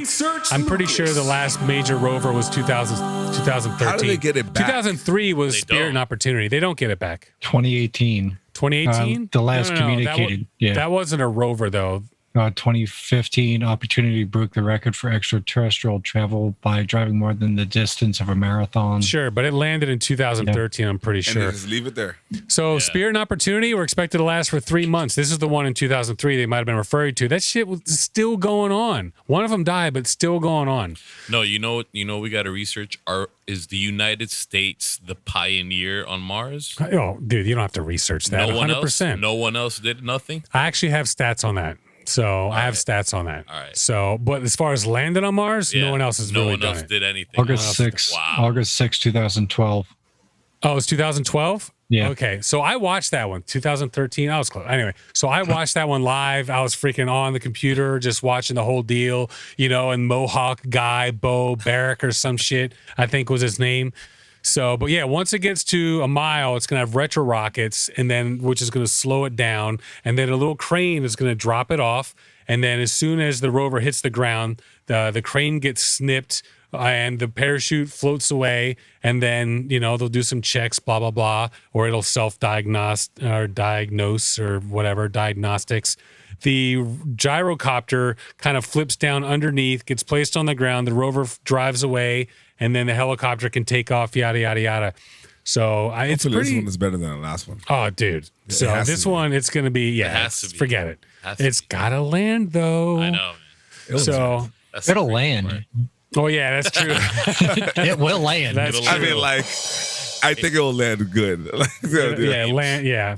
I'm pretty sure the last major rover was 2013.
How did they get it back?
2003 was Spirit and Opportunity. They don't get it back.
2018.
2018?
The last communicated.
That wasn't a rover, though.
2015, Opportunity broke the record for extraterrestrial travel by driving more than the distance of a marathon.
Sure, but it landed in 2013, I'm pretty sure.
And they just leave it there.
So Spirit and Opportunity were expected to last for 3 months. This is the one in 2003 they might have been referring to. That shit was still going on. One of them died, but still going on.
No, you know we got to research. Is the United States the pioneer on Mars?
Oh, dude, you don't have to research that.
No one
100%.
else? No one else did nothing?
I actually have stats on that. So I have stats on that.
All right.
So, but as far as landing on Mars, no one else has really done it.
No one else did anything.
August 6, 2012.
Oh, it's 2012?
Yeah.
Okay. So I watched that one, 2013. I was close. Anyway, so I watched that one live. I was freaking on the computer, just watching the whole deal, and Mohawk guy, Bo Barrack or some shit, I think was his name. So, but yeah, once it gets to a mile, it's going to have retro rockets, and then which is going to slow it down, and then a little crane is going to drop it off, and then as soon as the rover hits the ground, the crane gets snipped, and the parachute floats away, and then they'll do some checks, blah blah blah, or it'll diagnose or whatever diagnostics. The gyrocopter kind of flips down underneath, gets placed on the ground. The rover drives away, and then the helicopter can take off, yada, yada, yada. So it's pretty...
This one is better than the last one.
Oh, dude. So this one, it's going to be... Yeah,
it has to be.
Forget it. It's got to land, though.
I know, man.
So...
It'll land.
Oh, yeah, that's true.
It will land.
That's true.
I mean, I think it will land good.
Land,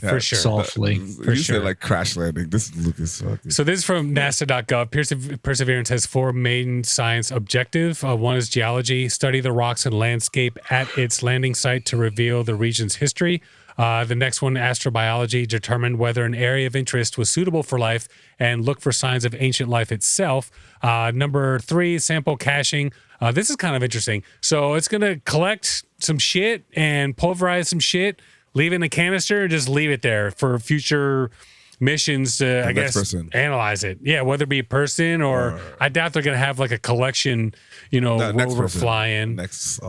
for sure.
Softly.
You said like crash landing. This is Lucas.
So this is from NASA.gov. Perseverance has 4 main science objectives. One is geology, study the rocks and landscape at its landing site to reveal the region's history. The next one, astrobiology, determine whether an area of interest was suitable for life and look for signs of ancient life itself. Number 3, sample caching. This is kind of interesting. So it's going to collect some shit and pulverize some shit, Leave it in a canister, or just leave it there for future missions to, I guess, analyze it. Yeah, whether it be a person or I doubt they're gonna have like a collection, rover flying
next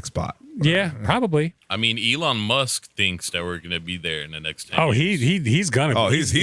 spot.
Yeah, probably.
I mean, Elon Musk thinks that we're gonna be there in the next 10 years.
He's gonna.
Oh, he's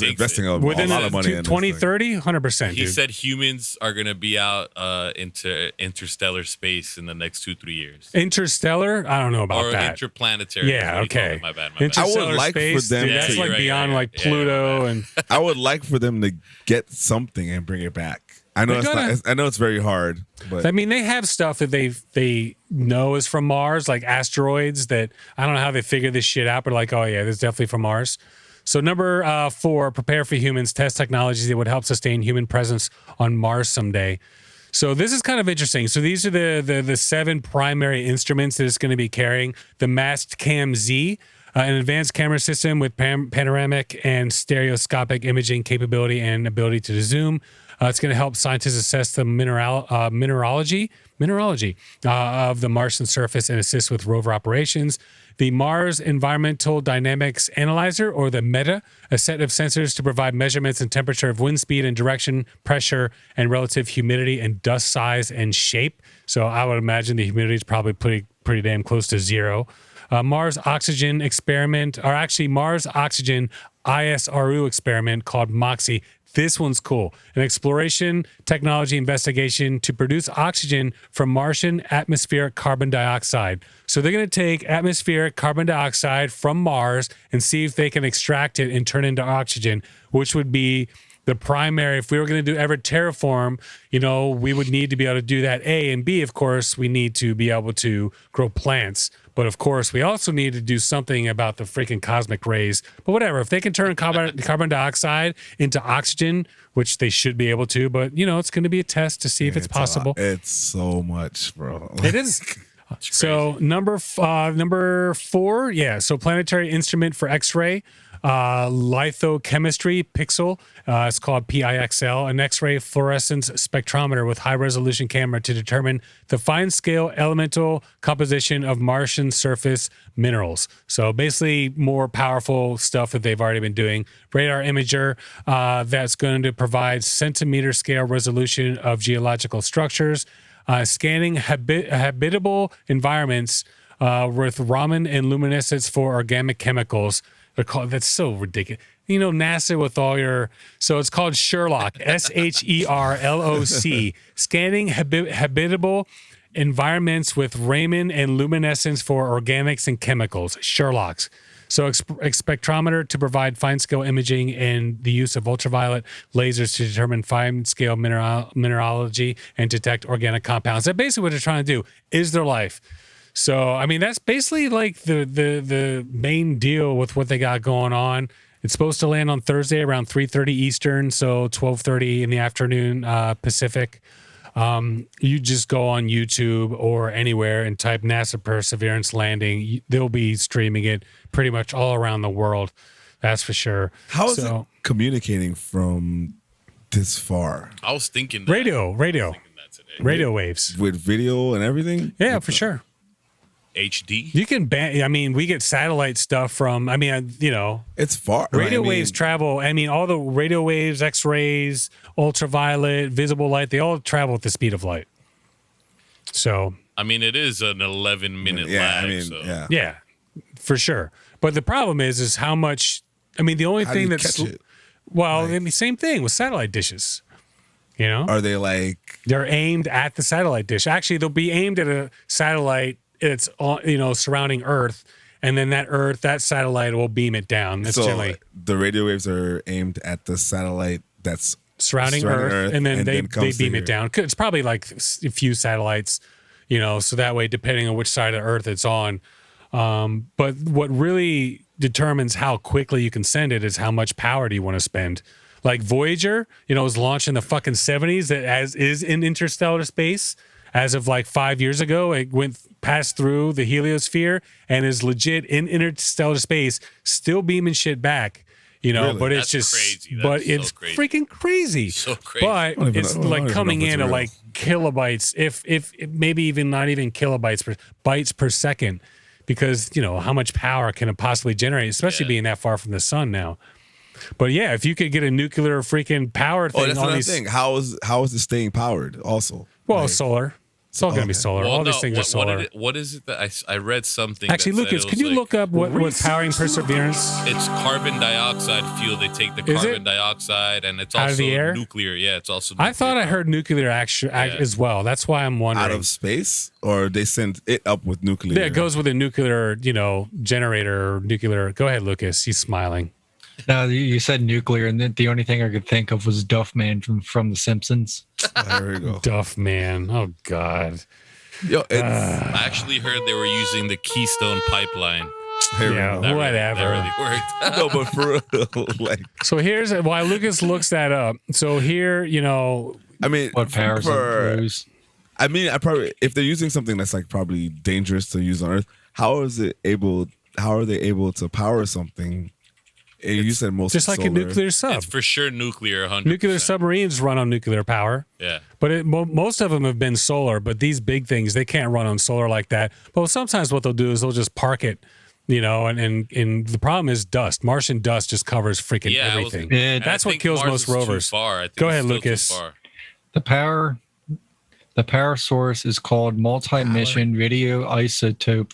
investing a lot of money in
2030, 100%.
He said humans are gonna be out into interstellar space in the next 2-3 years.
Interstellar? I don't know about that.
Or interplanetary.
Yeah, okay.
My bad.
I would like
space,
for them.
Dude, that's like beyond like Pluto and.
I would like for them to get something and bring it back. I know I know it's very hard, but
I mean, they have stuff that they know is from Mars, like asteroids. That I don't know how they figure this shit out, but like, oh yeah, this is definitely from Mars. So number 4, prepare for humans, test technologies that would help sustain human presence on Mars someday. So this is kind of interesting. So these are the 7 primary instruments that it's going to be carrying. The Mastcam Z. An advanced camera system with panoramic and stereoscopic imaging capability and ability to zoom. It's going to help scientists assess the mineralogy of the Martian surface and assist with rover operations. The Mars Environmental Dynamics Analyzer, or the MEDA, a set of sensors to provide measurements in temperature of wind speed and direction, pressure, and relative humidity and dust size and shape. So I would imagine the humidity is probably pretty damn close to zero. Mars Oxygen experiment, or actually Mars Oxygen ISRU experiment called MOXIE. This one's cool. An exploration technology investigation to produce oxygen from Martian atmospheric carbon dioxide. So they're going to take atmospheric carbon dioxide from Mars and see if they can extract it and turn it into oxygen, which would be the primary. If we were going to ever terraform, we would need to be able to do that. A and B, of course, we need to be able to grow plants. But of course, we also need to do something about the freaking cosmic rays. But whatever, if they can turn carbon dioxide into oxygen, which they should be able to, but it's going to be a test to see if it's possible.
It's so much, bro.
It is. So number 4, yeah. So planetary instrument for X-ray. Lithochemistry pixel, it's called PIXL, an X-ray fluorescence spectrometer with high-resolution camera to determine the fine-scale elemental composition of Martian surface minerals. So basically more powerful stuff that they've already been doing. Radar imager that's going to provide centimeter-scale resolution of geological structures, scanning habitable environments with Raman and luminescence for organic chemicals. That's so ridiculous. NASA with all your... So it's called Sherlock, SHERLOC, scanning habitable environments with Raman and luminescence for organics and chemicals, Sherlock's. So spectrometer to provide fine-scale imaging and the use of ultraviolet lasers to determine fine-scale mineralogy and detect organic compounds. That's basically what they're trying to do. Is there life? So, I mean, that's basically like the main deal with what they got going on. It's supposed to land on Thursday around 3:30 Eastern, so 12:30 in the afternoon Pacific. You just go on YouTube or anywhere and type NASA Perseverance landing. They'll be streaming it pretty much all around the world. That's for sure.
How is it communicating from this far?
I was thinking that.
Radio waves.
With video and everything?
Yeah, for sure.
HD.
You can we get satellite stuff from,
it's far.
Radio waves travel. All the radio waves, X-rays, ultraviolet, visible light, they all travel at the speed of light. So,
it is an 11-minute lag.
Yeah, for sure. But the problem is how much, the only thing that's, same thing with satellite dishes.
Are they like?
They're aimed at the satellite dish. Actually, they'll be aimed at a satellite. It's surrounding Earth, and then that satellite will beam it down. That's generally
the radio waves are aimed at the satellite that's
surrounding Earth, and then they beam it down. It's probably like a few satellites, so that way, depending on which side of Earth it's on. But what really determines how quickly you can send it is how much power do you want to spend. Like Voyager, was launched in the fucking 70s, that is in interstellar space. As of like 5 years ago, it passed through the heliosphere and is legit in interstellar space, still beaming shit back. Really? But it's just
crazy.
It's crazy. Freaking crazy.
So crazy.
But it's like coming in at like kilobytes, if maybe even not even kilobytes, bytes per second. because, how much power can it possibly generate, especially being that far from the sun now. But yeah, if you could get a nuclear freaking power thing
that's
on
another
these
thing. How is it staying powered also?
Well, solar. It's all going to be solar.
Well,
all these things are solar.
What is it that I read something?
Actually,
that said
Lucas,
it
can
was
you look up what's powering Perseverance?
It's carbon dioxide fuel. They take the carbon dioxide, and it's
out
also
of the air?
nuclear. Yeah, it's also nuclear.
I thought I heard nuclear as well. That's why I'm wondering.
Out of space, or they send it up with nuclear?
Yeah, it goes with a nuclear, generator. Nuclear. Go ahead, Lucas. He's smiling.
No, you said nuclear, and the only thing I could think of was Duff Man from The Simpsons.
There we go.
Duff Man. Oh God.
Yo,
I actually heard they were using the Keystone Pipeline.
Yeah, whatever.
That really worked.
No, but for real,
So here's why Lucas looks that up. So here,
I mean,
What powers those?
I mean, if they're using something that's like probably dangerous to use on Earth, how are they able to power something? You said most
just like
solar.
a nuclear sub.
It's for sure nuclear. 100%.
Nuclear submarines run on nuclear power.
Yeah.
But most of them have been solar, but these big things, they can't run on solar like that. But sometimes what they'll do is they'll just park it, and the problem is dust. Martian dust just covers freaking everything. That's what kills most rovers. Go ahead, Lucas.
The power source is called multi-mission radioisotope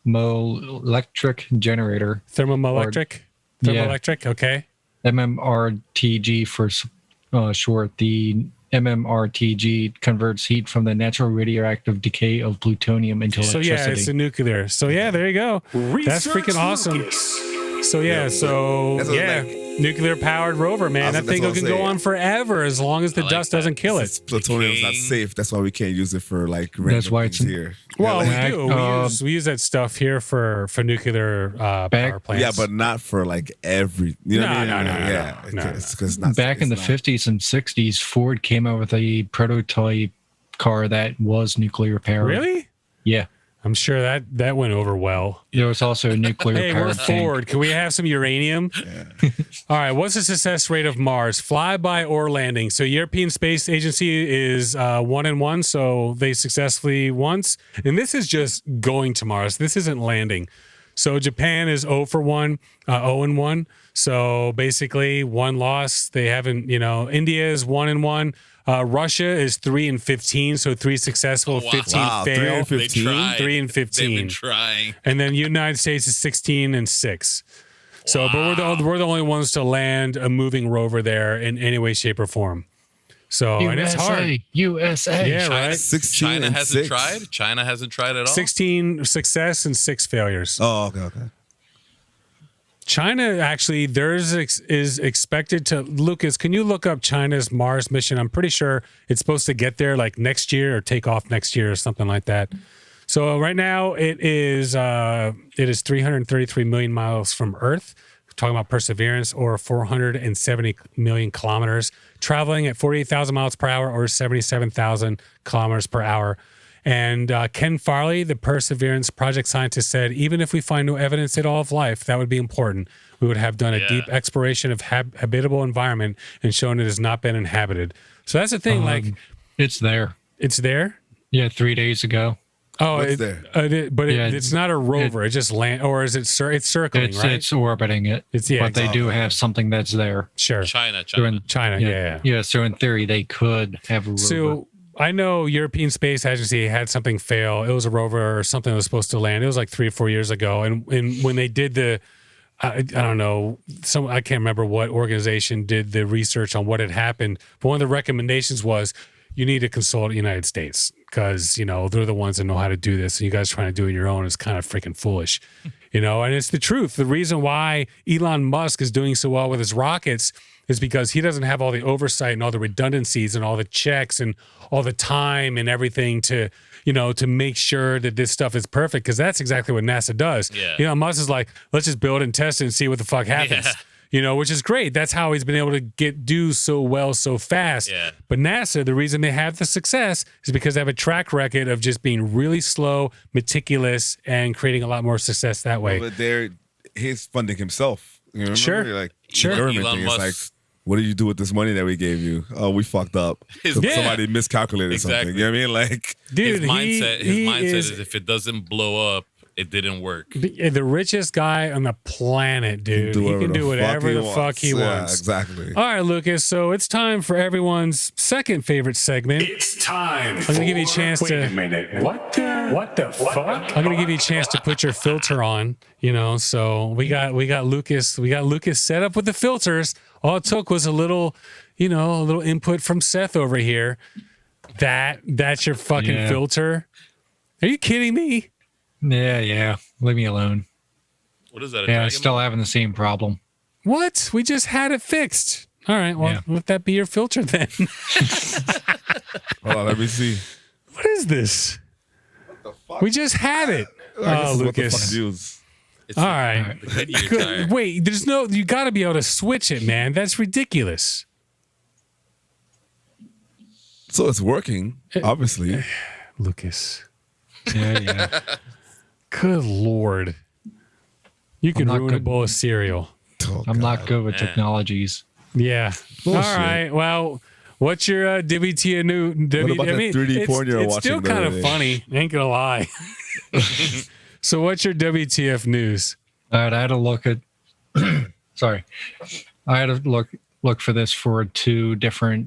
thermoelectric generator.
Thermoelectric? Thermoelectric, okay.
MMRTG for short. The MMRTG converts heat from the natural radioactive decay of plutonium into electricity.
So yeah, it's a nuclear. So yeah, there you go. That's freaking awesome.
Lucas.
So nuclear powered rover, man. That thing can go on forever as long as the dust doesn't kill it.
Plutonium's not safe. That's why we can't use it for like.
That's why it's
here.
Well, we do. We use that stuff here for nuclear power plants.
Yeah, but not for like every. You know what I mean?
No.
Because
back in the 50s and 60s, Ford came out with a prototype car that was nuclear powered.
Really?
Yeah.
I'm sure that went over well.
There was also a nuclear
Hey, we're Ford. Can we have some uranium? Yeah. All right. What's the success rate of Mars? Flyby or landing? So European Space Agency is 1-1. So they successfully once. And this is just going to Mars. This isn't landing. So Japan is 0-1. So basically one loss. They haven't, India is 1-1. Russia is 3-15, so 3 successful, 15 fail. 3 and 15.
They've been trying.
And then United States is 16-6. So, but we're the only ones to land a moving rover there in any way, shape, or form. So, and it's hard.
USA.
Yeah, right.
16
China
and
hasn't
6.
tried. China hasn't tried at all.
16 success and 6 failures.
Oh, okay.
China, actually, theirs is expected to. Lucas, can you look up China's Mars mission? I'm pretty sure it's supposed to get there like next year or take off next year or something like that. So right now it is 333 million miles from Earth. We're talking about Perseverance, or 470 million kilometers, traveling at 48,000 miles per hour or 77,000 kilometers per hour. And Ken Farley, the Perseverance project scientist, said, even if we find no evidence at all of life, that would be important. We would have done a deep exploration of habitable environment and shown it has not been inhabited. So that's the thing.
It's there.
It's there?
Yeah, 3 days ago.
Oh, it's not a rover. It just land, or is it? It's circling, right?
It's orbiting it. But they do have something that's there.
Sure.
China.
Yeah.
Yeah. So in theory, they could have a rover.
So I know European Space Agency had something fail. It was a rover or something that was supposed to land. It was like 3 or 4 years ago. And when they did I don't know, I can't remember what organization did the research on what had happened. But one of the recommendations was you need to consult the United States because, they're the ones that know how to do this. And you guys trying to do it on your own is kind of freaking foolish, and it's the truth. The reason why Elon Musk is doing so well with his rockets is because he doesn't have all the oversight and all the redundancies and all the checks and all the time and everything to make sure that this stuff is perfect, because that's exactly what NASA does.
Yeah.
Musk is like, let's just build and test it and see what the fuck happens. Which is great. That's how he's been able to do so well so fast.
Yeah.
But NASA, the reason they have the success is because they have a track record of just being really slow, meticulous, and creating a lot more success that way.
But he's funding himself. You remember?
Sure.
Like,
Sure.
government
Elon
thing
Musk
is like, what did you do with this money that we gave you? Oh, we fucked up. Somebody miscalculated something. You know what I mean? Like,
dude,
his mindset is if it doesn't blow up, it didn't work.
The richest guy on the planet, dude. He can do whatever the fuck he wants.
Exactly.
All right, Lucas. So it's time for everyone's second favorite segment.
It's time.
I'm gonna give you a chance to.
Wait a minute. What the fuck?
I'm gonna give you a chance to put your filter on. You know, so we got Lucas set up with the filters. All it took was a little input from Seth over here. That's your fucking filter. Are you kidding me?
Yeah. Leave me alone.
What is that?
Yeah, still having the same problem.
What? We just had it fixed. All right. Well, let that be your filter then.
Hold on, let me see.
What is this?
What the fuck?
We just had it. Oh, Lucas. All right. Good. Wait, you got to be able to switch it, man. That's ridiculous.
So it's working, obviously.
Lucas.
Yeah.
Good Lord. You can ruin a bowl of cereal.
I'm not good with technologies.
Yeah.
Bullshit.
All right. Well, what's your WTF new?
What about that 3D porn you're watching?
It's still kind of funny. Ain't gonna lie. So what's your WTF news?
All right, I had to look at. Sorry, I had to look for this for 2 different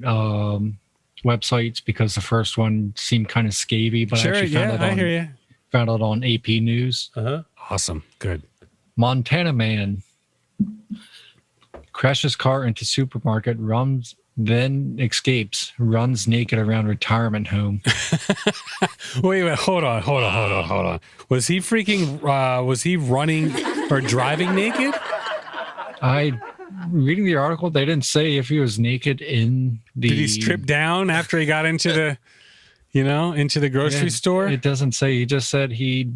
websites because the first one seemed kind of scabby, but
sure,
I actually found it on AP News.
Awesome, good.
Montana man crashes car into supermarket, then escapes, runs naked around retirement home.
Wait, hold on. Was he running or driving naked?
Reading the article, they didn't say if he was naked in the...
Did he strip down after he got into the grocery store?
It doesn't say. He just said he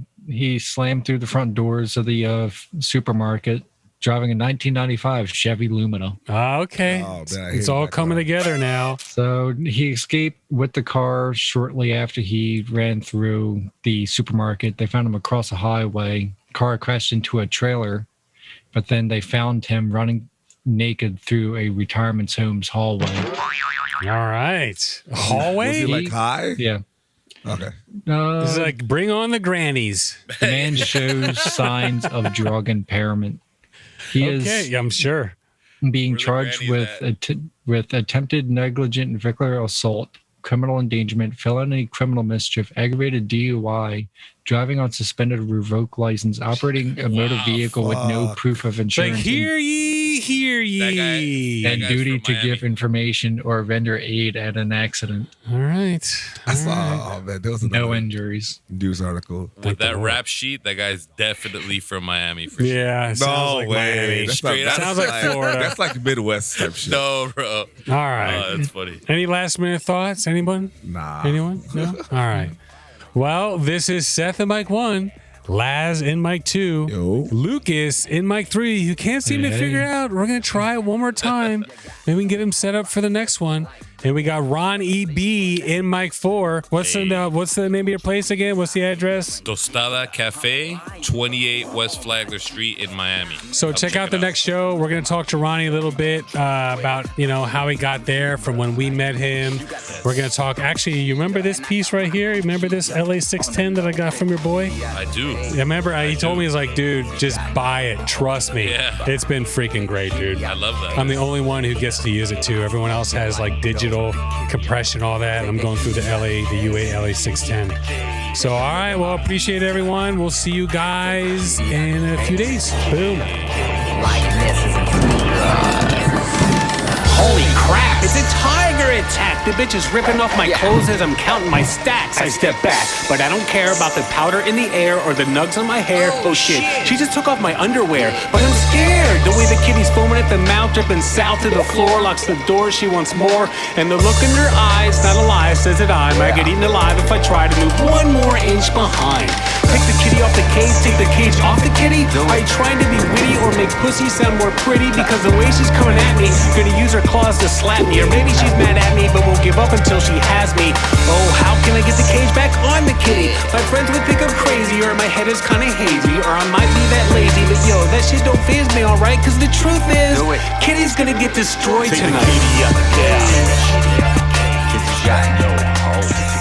slammed through the front doors of the supermarket, driving a 1995 Chevy Lumina.
Okay. Oh, it's all coming together now.
So he escaped with the car shortly after he ran through the supermarket. They found him across a highway. Car crashed into a trailer, but then they found him running naked through a retirement home's hallway.
All right. Hallway?
Was he like high?
Yeah.
Okay.
This is like bring on the grannies.
The man shows signs of drug impairment. He is,
I'm sure,
being charged with attempted negligent vehicular assault, criminal endangerment, felony criminal mischief, aggravated DUI, driving on suspended revoked license, operating a motor vehicle with no proof of insurance.
Like, hear ye.
And duty to give information or render aid at an accident.
All right.
I saw, man, there was
no injuries.
News article.
With that rap sheet, that guy's definitely from Miami for sure.
Yeah.
No
like
way.
Sounds like Florida.
That's like Midwest type shit.
No, bro.
All right.
That's funny.
Any last minute thoughts? Anyone?
Nah.
Anyone? No? All right. Well, this is Seth and Mike 1, Laz in Mike 2, Lucas in Mike 3, who can't seem to figure it out. We're going to try it one more time. Maybe we can get him set up for the next one. And we got Ron E.B. in Mike 4. What's the name of your place again? What's the address?
Tostada Cafe, 28 West Flagler Street in Miami.
So check out the next show. We're going to talk to Ronnie a little bit about, how he got there from when we met him. We're going to talk. Actually, you remember this piece right here? You remember this LA 610 that I got from your boy?
I do.
I remember he told me, he's like, dude, just buy it. Trust me.
Yeah.
It's been freaking great, dude.
I love that.
I'm the only one who gets to use it too. Everyone else has like digital compression, all that. I'm going through the U8 LA 610. So, all right. Well, appreciate everyone. We'll see you guys in a few days. Boom.
Holy crap, it's a tiger attack. The bitch is ripping off my clothes as I'm counting my stacks. I step back, but I don't care about the powder in the air or the nugs on my hair. Oh shit, she just took off my underwear, but I'm scared. The way the kitty's foaming at the mouth, dripping south to the floor, locks the door, she wants more. And the look in her eyes, not a lie, says that I might get eaten alive if I try to move one more inch behind. Take the kitty off the cage, take the cage off the kitty. Are you trying to be witty or make pussy sound more pretty? Because the way she's coming at me, gonna use her claws to slap me. Or maybe she's mad at me, but won't give up until she has me. Oh, how can I get the cage back on the kitty? My friends would think I'm crazy, or my head is kinda hazy, or I might be that lazy. But yo, that shit don't faze me, alright? Cause the truth is, kitty's gonna get destroyed tonight.
Take the kitty out the cage. Cause you got no hope.